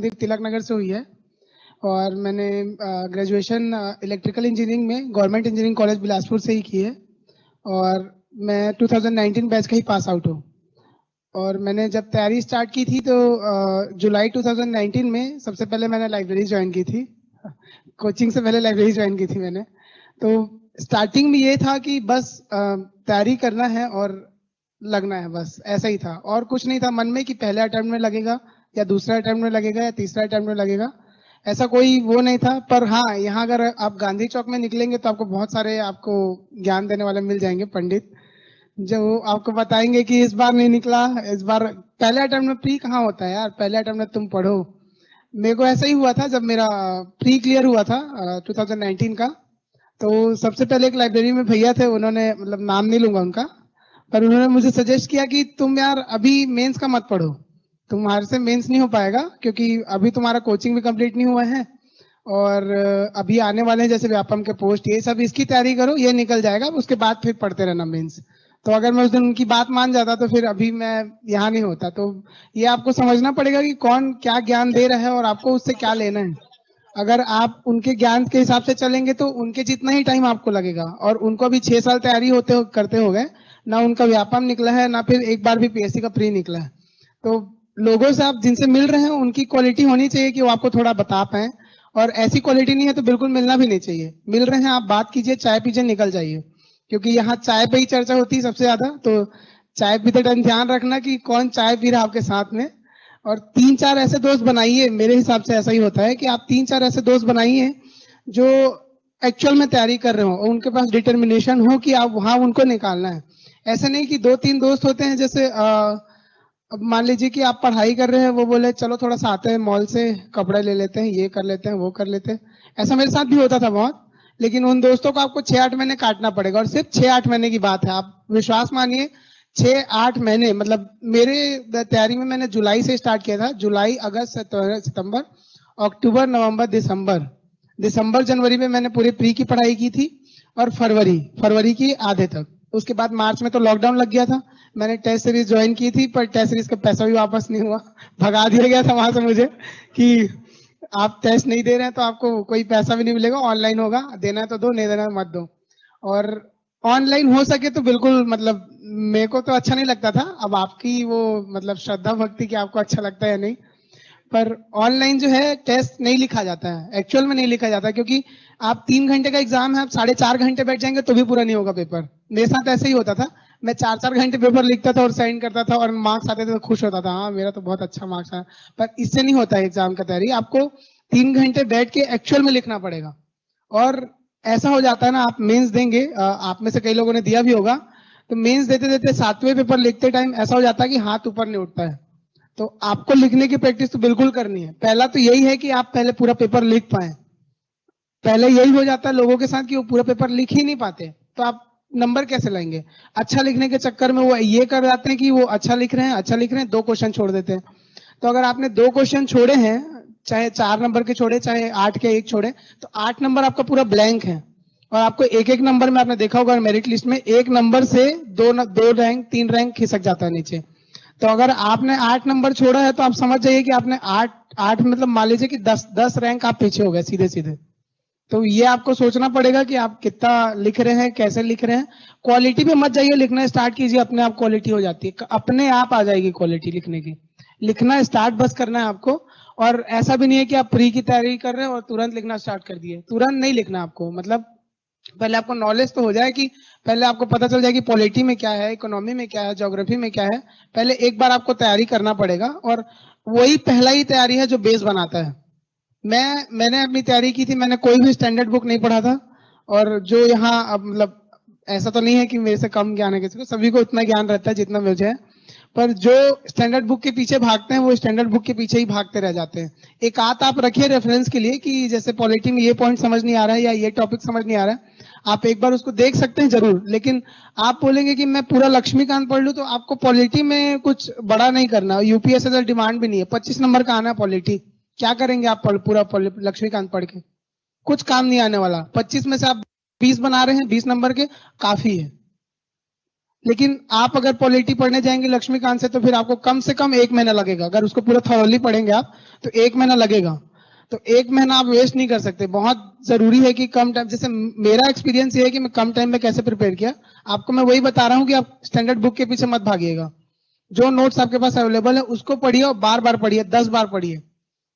दीप तिलक नगर से हुई है और मैंने ग्रेजुएशन इलेक्ट्रिकल इंजीनियरिंग में गवर्नमेंट इंजीनियरिंग कॉलेज बिलासपुर से ही की है और मैं 2019 बैच का ही पास आउट हूँ। और मैंने जब तैयारी स्टार्ट की थी तो जुलाई 2019 में सबसे पहले मैंने लाइब्रेरी ज्वाइन की थी। कोचिंग से पहले लाइब्रेरी ज्वाइन की थी मैंने। तो स्टार्टिंग में ये था कि बस तैयारी करना है और लगना है, बस ऐसा ही था और कुछ नहीं था मन में कि पहले अटेम्प्ट में लगेगा या दूसरा अटेम्प्ट में लगेगा या तीसरा अटेम्प्ट में लगेगा, ऐसा कोई वो नहीं था। पर हाँ, यहाँ अगर आप गांधी चौक में निकलेंगे तो आपको बहुत सारे आपको ज्ञान देने वाले मिल जाएंगे पंडित, जो आपको बताएंगे कि इस बार नहीं निकला, इस बार पहले अटेम्प्ट में प्री कहाँ होता है यार, पहले अटेम्प्ट में तुम पढ़ो। मेरे को ऐसा ही हुआ था जब मेरा प्री क्लियर हुआ था 2019 का। तो सबसे पहले एक लाइब्रेरी में भैया थे, उन्होंने मतलब नाम नहीं लूंगा उनका, पर उन्होंने मुझे सजेस्ट किया कि तुम यार अभी मेंस का मत पढ़ो, तुम्हारे से मेंस नहीं हो पाएगा क्योंकि अभी तुम्हारा कोचिंग भी कंप्लीट नहीं हुआ है और अभी आने वाले हैं जैसे व्यापम के पोस्ट, ये सब इसकी तैयारी करो, ये निकल जाएगा, उसके बाद फिर पढ़ते रहना मेंस। तो अगर मैं उस दिन उनकी बात मान जाता तो फिर अभी मैं यहाँ नहीं होता। तो ये आपको समझना पड़ेगा कि कौन क्या ज्ञान दे रहा है और आपको उससे क्या लेना है। अगर आप उनके ज्ञान के हिसाब से चलेंगे तो उनके जितना ही टाइम आपको लगेगा, और उनको अभी 6 साल तैयारी करते हो गए ना, उनका व्यापम निकला है ना फिर एक बार भी पीएससी का प्री निकला है। तो लोगों से आप जिनसे मिल रहे हैं उनकी क्वालिटी होनी चाहिए कि वो आपको थोड़ा बता पाए, और ऐसी क्वालिटी नहीं है तो बिल्कुल मिलना भी नहीं चाहिए। मिल रहे हैं आप बात कीजिए, चाय पीजिए, निकल जाइए, क्योंकि यहाँ चाय पे ही चर्चा होती है सबसे ज्यादा। तो चाय पीते टाइम ध्यान रखना कि कौन चाय पी रहा है आपके साथ में, और 3-4 ऐसे दोस्त बनाइए। मेरे हिसाब से ऐसा ही होता है कि आप 3-4 ऐसे दोस्त बनाइए जो एक्चुअल में तैयारी कर रहे हो और उनके पास डिटर्मिनेशन हो कि आप वहां उनको निकालना है। ऐसे नहीं कि 2-3 दोस्त होते हैं जैसे अब मान लीजिए कि आप पढ़ाई कर रहे हैं, वो बोले चलो थोड़ा सा आते हैं मॉल से कपड़े ले लेते हैं, ये कर लेते हैं, वो कर लेते हैं। ऐसा मेरे साथ भी होता था बहुत, लेकिन उन दोस्तों को आपको 6-8 महीने काटना पड़ेगा, और सिर्फ 6-8 महीने की बात है, आप विश्वास मानिए। 6-8 महीने मतलब मेरे तैयारी में मैंने जुलाई से स्टार्ट किया था, जुलाई अगस्त सितंबर अक्टूबर नवंबर दिसंबर जनवरी में मैंने पूरी प्री की पढ़ाई की थी, और फरवरी की आधे तक। उसके बाद मार्च में तो लॉकडाउन लग गया था, मैंने टेस्ट सीरीज ज्वाइन की थी, पर टेस्ट सीरीज का पैसा भी वापस नहीं हुआ, भगा दिया गया था वहां से मुझे कि आप टेस्ट नहीं दे रहे हैं तो आपको कोई पैसा भी नहीं मिलेगा, ऑनलाइन होगा, देना है तो दो, नहीं देना है मत दो। और ऑनलाइन हो सके तो बिल्कुल, मतलब मेरे को तो अच्छा नहीं लगता था, अब आपकी वो मतलब श्रद्धा भक्ति कि आपको अच्छा लगता है या नहीं। पर ऑनलाइन जो है टेस्ट नहीं लिखा जाता है, एक्चुअल में नहीं लिखा जाता, क्योंकि आप 3 घंटे का एग्जाम है, आप 4.5 घंटे बैठ जाएंगे तो भी पूरा नहीं होगा पेपर। मेरे साथ ऐसे ही होता था, मैं 4-4 घंटे पेपर लिखता था और साइन करता था, और मार्क्स आते थे तो खुश होता था, हाँ मेरा तो बहुत अच्छा मार्क्स आया। पर इससे नहीं होता है एग्जाम का तैयारी, आपको 3 घंटे बैठ के एक्चुअल में लिखना पड़ेगा। और ऐसा हो जाता है ना, आप मेंस देंगे, आप में से कई लोगों ने दिया भी होगा, तो मेंस देते देते 7वें पेपर लिखते टाइम ऐसा हो जाता है कि हाथ ऊपर नहीं उठता है। तो आपको लिखने की प्रैक्टिस तो बिल्कुल करनी है। पहला तो यही है कि आप पहले पूरा पेपर लिख पाए। पहले यही हो जाता है लोगों के साथ कि वो पूरा पेपर लिख ही नहीं पाते, तो आप नंबर कैसे लाएंगे? अच्छा लिखने के चक्कर में वो ये कर जाते हैं कि वो अच्छा लिख रहे हैं, 2 क्वेश्चन छोड़ देते हैं। तो अगर आपने 2 क्वेश्चन छोड़े हैं, चाहे 4 नंबर के छोड़े चाहे 8 के 1 छोड़े, तो 8 नंबर आपका पूरा ब्लैंक है। और आपको एक एक नंबर में, आपने देखा होगा मेरिट लिस्ट में, 1 नंबर से 2 रैंक 3 रैंक खिसक जाता है नीचे। तो अगर आपने 8 नंबर छोड़ा है तो आप समझ जाइए कि आपने 8 मतलब मान लीजिए कि 10 रैंक आप पीछे हो गए सीधे सीधे। तो ये आपको सोचना पड़ेगा कि आप कितना लिख रहे हैं, कैसे लिख रहे हैं। क्वालिटी पे मत जाइए, लिखना स्टार्ट कीजिए, अपने आप क्वालिटी हो जाती है, अपने आप आ जाएगी क्वालिटी लिखने की। लिखना स्टार्ट बस करना है आपको। और ऐसा भी नहीं है कि आप प्री की तैयारी कर रहे हैं और तुरंत लिखना स्टार्ट कर दिए, तुरंत नहीं लिखना आपको। मतलब पहले आपको नॉलेज तो हो जाए, कि पहले आपको पता चल जाए कि पॉलिटी में क्या है, इकोनॉमी में क्या है, ज्योग्राफी में क्या है। पहले एक बार आपको तैयारी करना पड़ेगा, और वही पहला ही तैयारी है जो बेस बनाता है। मैंने अपनी तैयारी की थी, मैंने कोई भी स्टैंडर्ड बुक नहीं पढ़ा था। और जो यहाँ अब मतलब ऐसा तो नहीं है कि मेरे से कम ज्ञान है किसी को, सभी को उतना ज्ञान रहता है जितना मुझे है। पर जो स्टैंडर्ड बुक के पीछे भागते हैं वो स्टैंडर्ड बुक के पीछे ही भागते रह जाते हैं। एक आध आप रखिए रेफरेंस के लिए, कि जैसे पॉलिटी में ये पॉइंट समझ नहीं आ रहा है या ये टॉपिक समझ नहीं आ रहा है, आप एक बार उसको देख सकते हैं जरूर। लेकिन आप बोलेंगे कि मैं पूरा लक्ष्मीकांत पढ़ लूं, तो आपको पॉलिटी में कुछ बड़ा नहीं करना, यूपीएससी का डिमांड भी नहीं है, 25 नंबर का आना है पॉलिटी। क्या करेंगे आप पूरा लक्ष्मीकांत पढ़ के? कुछ काम नहीं आने वाला। 25 में से आप 20 बना रहे हैं, 20 नंबर के काफी है। लेकिन आप अगर पॉलिटी पढ़ने जाएंगे लक्ष्मीकांत से तो फिर आपको कम से कम 1 महीना लगेगा। अगर उसको पूरा थॉरली पढ़ेंगे आप तो 1 महीना लगेगा। तो 1 महीना आप वेस्ट नहीं कर सकते। बहुत जरूरी है कि कम टाइम, जैसे मेरा एक्सपीरियंस ये है कि मैं कम टाइम में कैसे प्रिपेयर किया, आपको मैं वही बता रहा हूँ कि आप स्टैंडर्ड बुक के पीछे मत भागिएगा। जो नोट्स आपके पास अवेलेबल है उसको पढ़िए और बार बार पढ़िए, 10 बार पढ़िए।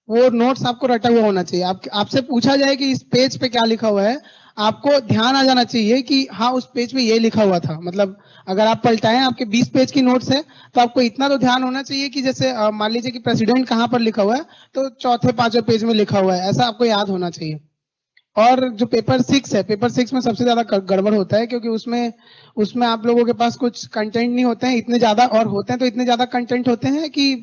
वो नोट्स आपको रटा हुआ होना चाहिए। आपसे पूछा जाए कि इस पेज पे क्या लिखा हुआ है, आपको ध्यान आ जाना चाहिए कि हाँ उस पेज पे ये लिखा हुआ था। मतलब अगर आप पलटाएं, आपके 20 पेज की नोट्स है तो आपको इतना तो ध्यान होना चाहिए कि जैसे मान लीजिए कि प्रेसिडेंट कहाँ पर लिखा हुआ है तो चौथे पांचवें पेज में लिखा हुआ है, ऐसा आपको याद होना चाहिए। और जो पेपर 6 है, पेपर 6 में सबसे ज्यादा गड़बड़ होता है, क्योंकि उसमें उसमें आप लोगों के पास कुछ कंटेंट नहीं होते हैं इतने ज्यादा, और होते हैं तो इतने ज्यादा कंटेंट होते हैं कि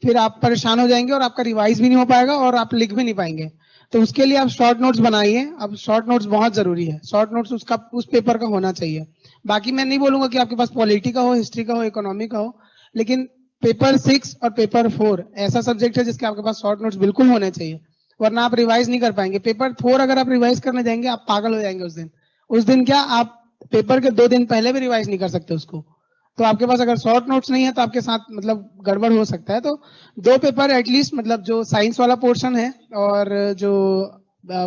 फिर आप परेशान हो जाएंगे और आपका रिवाइज भी नहीं हो पाएगा और आप लिख भी नहीं पाएंगे। तो उसके लिए आप शॉर्ट नोट्स बनाइए। अब शॉर्ट नोट्स बहुत जरूरी है, शॉर्ट नोट्स उसका उस पेपर का होना चाहिए। बाकी मैं नहीं बोलूंगा कि आपके पास पॉलिटी का हो, हिस्ट्री का हो, इकोनॉमी का हो, लेकिन पेपर 6 और पेपर 4 ऐसा सब्जेक्ट है जिसके आपके पास शॉर्ट नोट्स बिल्कुल होने चाहिए, वरना आप रिवाइज नहीं कर पाएंगे। पेपर 4 अगर आप रिवाइज करने जाएंगे आप पागल हो जाएंगे उस दिन। उस दिन क्या, आप पेपर के 2 दिन पहले भी रिवाइज नहीं कर सकते उसको। तो आपके पास अगर शॉर्ट नोट्स नहीं है तो आपके साथ मतलब गड़बड़ हो सकता है। तो 2 पेपर एटलीस्ट, मतलब जो साइंस वाला पोर्शन है और जो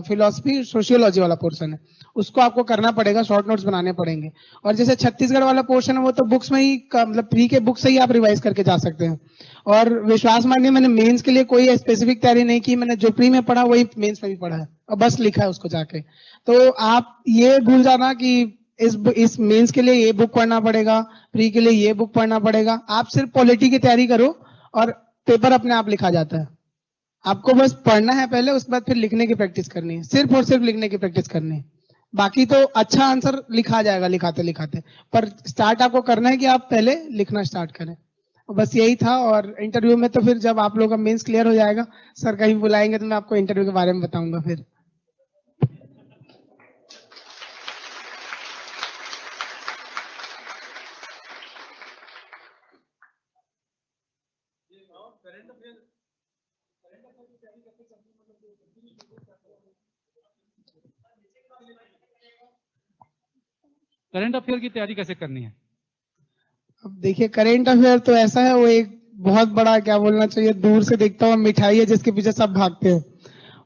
फिलोसफी सोशियोलॉजी वाला पोर्शन है उसको आपको करना पड़ेगा, शॉर्ट नोट्स बनाने पड़ेंगे। और जैसे छत्तीसगढ़ वाला पोर्शन है वो तो बुक्स में ही मतलब प्री के बुक से ही आप रिवाइज करके जा सकते हैं। और विश्वास मानिए मैंने मेंस के लिए कोई स्पेसिफिक तैयारी नहीं की, मैंने जो प्री में पढ़ा वही मेंस में भी पढ़ा है और बस लिखा है उसको जाके। तो आप ये भूल जाना कि इस मेंस के लिए ये बुक पढ़ना पड़ेगा, प्री के लिए ये बुक पढ़ना पड़ेगा। आप सिर्फ पॉलिटी की तैयारी करो और पेपर अपने आप लिखा जाता है। आपको बस पढ़ना है पहले, उसके बाद फिर लिखने की प्रैक्टिस करनी है, सिर्फ और सिर्फ लिखने की प्रैक्टिस करनी है। बाकी तो अच्छा आंसर लिखा जाएगा लिखाते लिखाते, पर स्टार्ट आपको करना है कि आप पहले लिखना स्टार्ट करें। बस यही था। और इंटरव्यू में तो फिर जब आप लोगों का मेंस क्लियर हो जाएगा, सर कहीं बुलाएंगे तो मैं आपको इंटरव्यू के बारे में बताऊंगा फिर। करंट अफेयर की तैयारी कैसे करनी है? अब देखिए करेंट अफेयर तो ऐसा है, वो एक बहुत बड़ा, क्या बोलना चाहिए, दूर से देखता हुआ मिठाई है जिसके पीछे सब भागते हैं।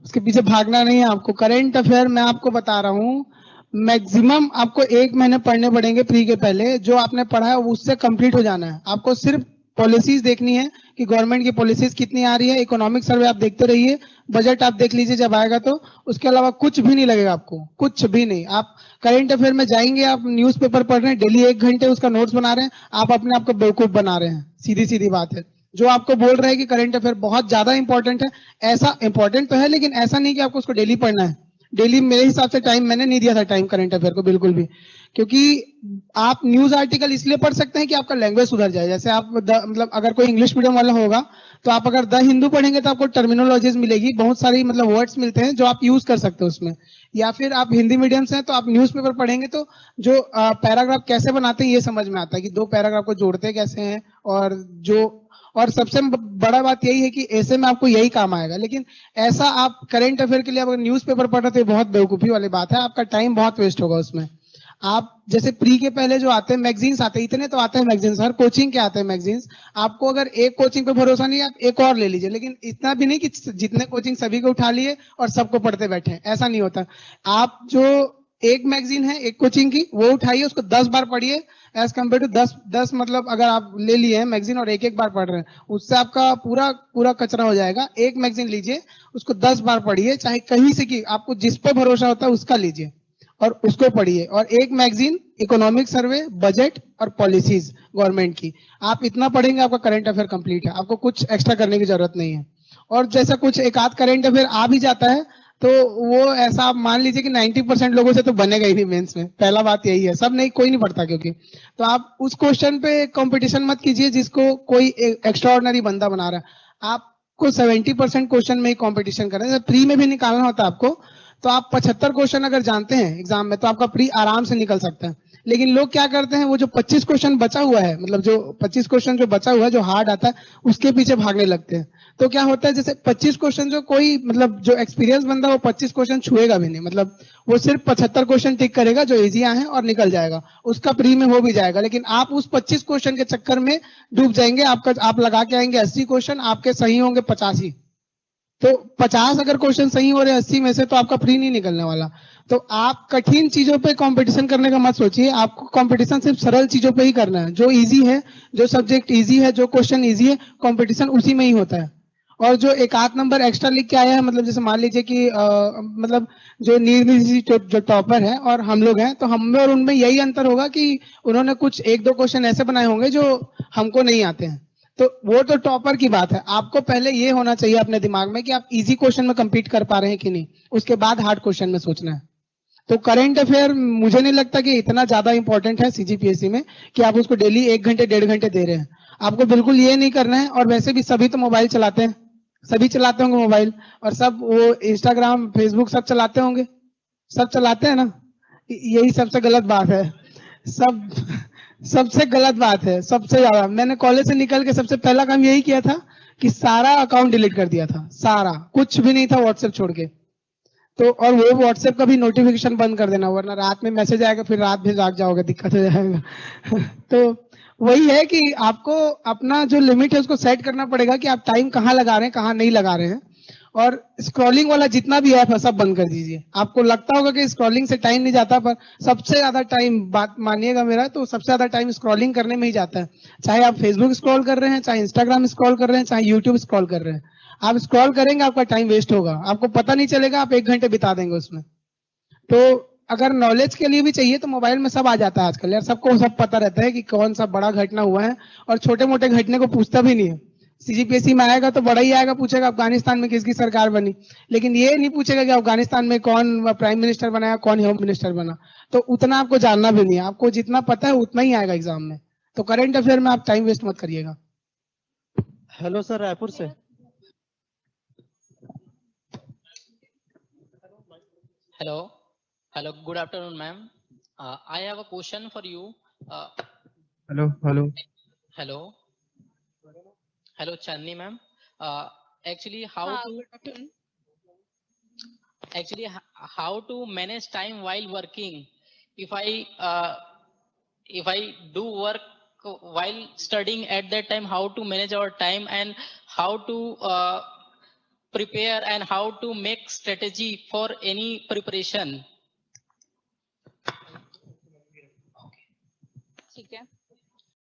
उसके पीछे भागना नहीं है आपको। करेंट अफेयर मैं आपको बता रहा हूँ, मैक्सिमम आपको 1 महीने पढ़ने पड़ेंगे प्री के पहले। जो आपने पढ़ा है उससे कंप्लीट हो जाना है। आपको सिर्फ पॉलिसीज देखनी है कि गवर्नमेंट की पॉलिसीज कितनी आ रही है। इकोनॉमिक सर्वे आप देखते रहिए, बजट आप देख लीजिए जब आएगा तो। उसके अलावा कुछ भी नहीं लगेगा आपको, कुछ भी नहीं। आप करेंट अफेयर में जाएंगे, आप न्यूज़पेपर पढ़ रहे हैं डेली 1 घंटे, उसका नोट्स बना रहे हैं, आप अपने आप को बेवकूफ बना रहे हैं। सीधी सीधी बात है। जो आपको बोल रहे हैं कि करंट अफेयर बहुत ज्यादा इंपॉर्टेंट है, ऐसा इंपॉर्टेंट तो है, लेकिन ऐसा नहीं कि आपको उसको डेली पढ़ना है। डेली मेरे हिसाब से टाइम मैंने नहीं दिया था टाइम करंट अफेयर को बिल्कुल भी। क्योंकि आप न्यूज आर्टिकल इसलिए पढ़ सकते हैं कि आपका लैंग्वेज सुधर जाए। जैसे आप मतलब अगर कोई इंग्लिश मीडियम वाला होगा तो आप अगर द हिंदू पढ़ेंगे तो आपको टर्मिनोलॉजीज मिलेगी, बहुत सारी मतलब वर्ड्स मिलते हैं जो आप यूज कर सकते हो उसमें। या फिर आप हिंदी मीडियम से हैं तो आप न्यूज़पेपर पढ़ेंगे तो जो पैराग्राफ कैसे बनाते हैं ये समझ में आता है कि 2 पैराग्राफ को जोड़ते कैसे हैं। और सबसे बड़ा बात यही है कि ऐसे में आपको यही काम आएगा। लेकिन ऐसा आप करंट अफेयर के लिए अगर न्यूज़पेपर पढ़ रहे तो ये बहुत बेवकूफी वाली बात है, आपका टाइम बहुत वेस्ट होगा उसमें। आप जैसे प्री के पहले जो आते हैं मैगजीन्स आते हैं, इतने तो आते हैं मैगजीन्स, हर कोचिंग के आते हैं मैगजीन्स। आपको अगर एक कोचिंग पे भरोसा नहीं है आप एक और ले लीजिए, लेकिन इतना भी नहीं कि जितने कोचिंग सभी को उठा लिए और सबको पढ़ते बैठे, ऐसा नहीं होता। आप जो एक मैगजीन है एक कोचिंग की वो उठाइए, उसको 10 बार पढ़िए, एज कम्पेयर टू 10 मतलब अगर आप ले लिए हैं मैगजीन और एक एक बार पढ़ रहे हैं उससे आपका पूरा पूरा कचरा हो जाएगा। एक मैगजीन लीजिए, उसको 10 बार पढ़िए, चाहे कहीं से की, आपको जिस पर भरोसा होता है उसका लीजिए और उसको पढ़िए। और एक मैगजीन इकोनॉमिक सर्वे, बजट और पॉलिसीज गवर्नमेंट की, आप इतना पढ़ेंगे आपका करंट अफेयर कंप्लीट है, आपको कुछ एक्स्ट्रा करने की जरूरत नहीं है। और जैसा कुछ एक आध करंट अफेयर आ भी जाता है तो वो ऐसा आप मान लीजिए कि 90% लोगों से तो बनेगा ही नहीं मेंस में। पहला बात यही है, सब नहीं, कोई नहीं पढ़ता क्योंकि। तो आप उस क्वेश्चन पे कंपटीशन मत कीजिए जिसको कोई एक्स्ट्रा ऑर्डिनरी बंदा बना रहा है। आपको 70% क्वेश्चन में ही कॉम्पिटिशन करना है। प्री में भी निकालना होता है आपको, तो आप 75 क्वेश्चन अगर जानते हैं एग्जाम में तो आपका प्री आराम से निकल सकता है। लेकिन लोग क्या करते हैं, वो जो 25 क्वेश्चन बचा हुआ है, मतलब जो 25 क्वेश्चन जो बचा हुआ है, जो हार्ड आता है, उसके पीछे भागने लगते हैं। तो क्या होता है, जैसे 25 क्वेश्चन जो कोई मतलब जो एक्सपीरियंस बंदा वो 25 क्वेश्चन छुएगा भी नहीं, मतलब वो सिर्फ 75 क्वेश्चन टिक करेगा जो इजी आए हैं और निकल जाएगा, उसका प्री में हो भी जाएगा। लेकिन आप उस 25 क्वेश्चन के चक्कर में डूब जाएंगे, आप लगा के आएंगे 80 क्वेश्चन, आपके सही होंगे 50 ही। तो 50 अगर क्वेश्चन सही हो रहे हैं 80 में से, तो आपका प्री नहीं निकलने वाला। तो आप कठिन चीजों पे कंपटीशन करने का मत सोचिए, आपको कंपटीशन सिर्फ सरल चीजों पे ही करना है। जो इजी है, जो सब्जेक्ट इजी है, जो क्वेश्चन इजी है, कंपटीशन उसी में ही होता है। और जो एक आध नंबर एक्स्ट्रा लिख के आया है, मतलब जैसे मान लीजिए कि मतलब जो नीरज जो टॉपर है और हम लोग हैं, तो हम में और उनमें यही अंतर होगा कि उन्होंने कुछ एक दो क्वेश्चन ऐसे बनाए होंगे जो हमको नहीं आते हैं। तो वो तो टॉपर की बात है। आपको पहले ये होना चाहिए अपने दिमाग में कि आप इजी क्वेश्चन में compete कर पा रहे हैं कि नहीं, उसके बाद हार्ड क्वेश्चन में सोचना है। तो करंट अफेयर मुझे नहीं लगता कि इतना ज्यादा इंपॉर्टेंट है सीजीपीएससी में कि आप उसको डेली 1 घंटे 1.5 घंटे दे रहे हैं। आपको बिल्कुल ये नहीं करना है। और वैसे भी सभी तो मोबाइल चलाते हैं, सभी चलाते होंगे मोबाइल, और सब वो इंस्टाग्राम फेसबुक सब चलाते होंगे, सब चलाते हैं ना। यही सबसे गलत बात है। सब सबसे गलत बात है, सबसे ज्यादा। मैंने कॉलेज से निकल के सबसे पहला काम यही किया था कि सारा अकाउंट डिलीट कर दिया था, सारा, कुछ भी नहीं था व्हाट्सएप छोड़ के। तो और वो व्हाट्सएप का भी नोटिफिकेशन बंद कर देना, वरना रात में मैसेज आएगा, फिर रात भर जाग जाओगे, दिक्कत हो जाएगा। तो वही है कि आपको अपना जो लिमिट है उसको सेट करना पड़ेगा कि आप टाइम कहाँ लगा रहे हैं, कहाँ नहीं लगा रहे हैं। और स्क्रॉलिंग वाला जितना भी ऐप है सब बंद कर दीजिए। आपको लगता होगा कि स्क्रॉलिंग से टाइम नहीं जाता, पर सबसे ज्यादा टाइम, बात मानिएगा मेरा, तो सबसे ज्यादा टाइम स्क्रॉलिंग करने में ही जाता है। चाहे आप फेसबुक स्क्रॉल कर रहे हैं, चाहे इंस्टाग्राम स्क्रॉल कर रहे हैं, चाहे यूट्यूब स्क्रॉल कर रहे हैं, आप स्क्रॉल करेंगे आपका टाइम वेस्ट होगा, आपको पता नहीं चलेगा, आप 1 घंटे बिता देंगे उसमें। तो अगर नॉलेज के लिए भी चाहिए तो मोबाइल में सब आ जाता है आजकल यार, सबको सब पता रहता है कि कौन सा बड़ा घटना हुआ है, और छोटे मोटे घटने को पूछता भी नहीं है। सीजीपीएससी में आएगा तो बड़ा ही आएगा, पूछेगा अफगानिस्तान में किसकी सरकार बनी, लेकिन ये नहीं पूछेगा कि अफगानिस्तान में कौन प्राइम मिनिस्टर बना, कौन होम मिनिस्टर बना। तो उतना आपको जानना भी नहीं है, आपको जितना पता है उतना ही आएगा एग्जाम में। तो करंट अफेयर में आप टाइम वेस्ट मत करिएगा। हेलो सर, रायपुर से। Hello, good afternoon, ma'am. I have a question for you. Hello hello Hello, Chandni, ma'am. Actually, how to manage time while working? If I do work while studying at that time, how to manage our time and how to prepare and how to make strategy for any preparation? ठीक है,